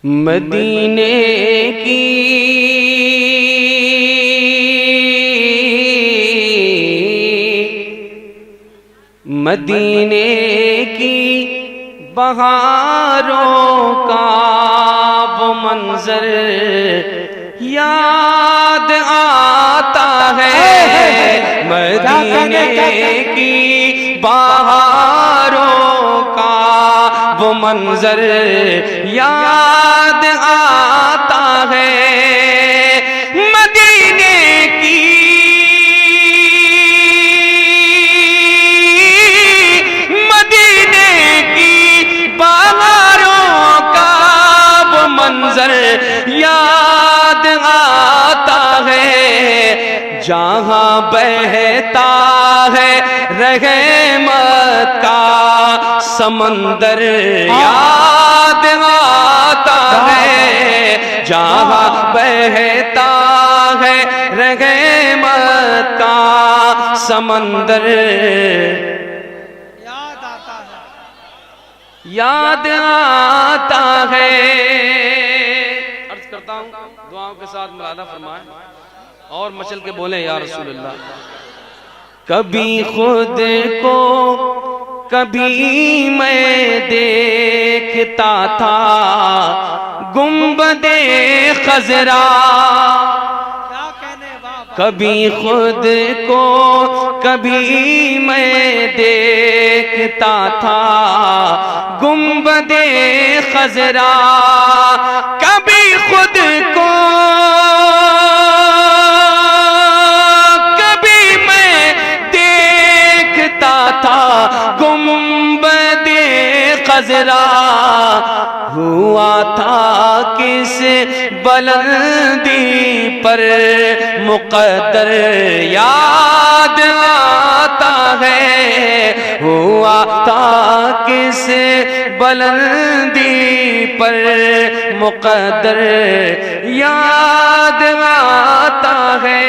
मदीने की मदीने की बहारों का वो मंजर याद आता है। मदीने की बहारों का वो मंजर याद आता है। मदीने की बहारों का वो मंजर याद आता है। जहाँ बहता है रहमत का समंदर याद आता है। जहाँ बहता है रहमत का समंदर याद आता है। अर्ज करता हूँ दुआओं के साथ मुरादा फरमाएं और मचल के बोले या रसूल अल्लाह। कभी खुद को कभी मैं देखता था गुंबदे खजरा। कभी खुद को कभी मैं देखता था गुंबदे खजरा। कभी खुद को कभी मैं देखता था गुंबदे खजरा। हुआ था किस बुलंदी पर मुक़द्दर याद आता है। हुआ था किस बुलंदी पर मुक़द्दर याद आता है।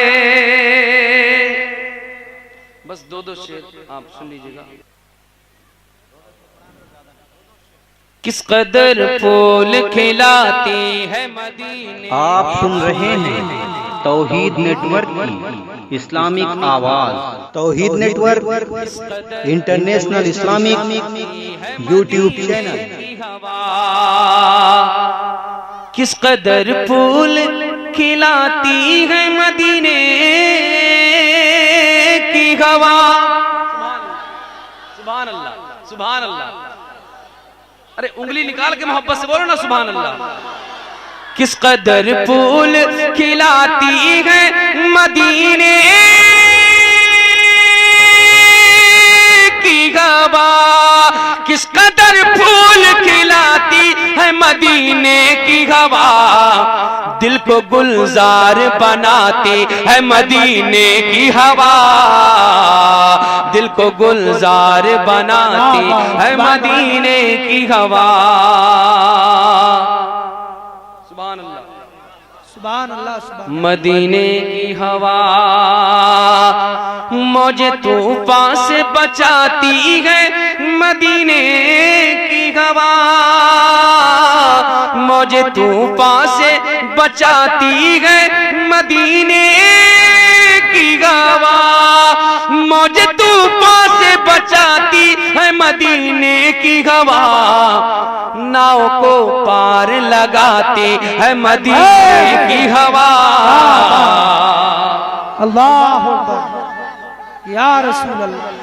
बस दो शेर आप सुन लीजिएगा। किस कदर फूल खिलाती है मदीने। आप सुन रहे हैं तौहीद नेटवर्क की इस्लामिक आवाज। Tauheed network international Islamic YouTube channel. किस कदर फूल खिलाती है मदीने की हवा। सुभान अल्लाह सुभान अल्लाह। अरे उंगली निकाल के मोहब्बत से बोलो ना सुभान अल्लाह। किस कदर फूल खिलाती है मदीने की हवा। किस कदर फूल खिलाती है मदीने की हवा। दिल को गुलजार बनाती है मदीने की हवा। दिल को गुलजार बनाती है मदीने की हवा। सुभान अल्लाह सुभान अल्लाह। मदीने की हवा मुझे तूफान से बचाती है मदीने की हवा। मुझे तूफान से बचाती है मदीने की हवा। मुझे तूफान से बचाती है मदीने की हवा। नाव को पार लगाती है मदीने की हवा। अल्लाह या रसूल अल्लाह।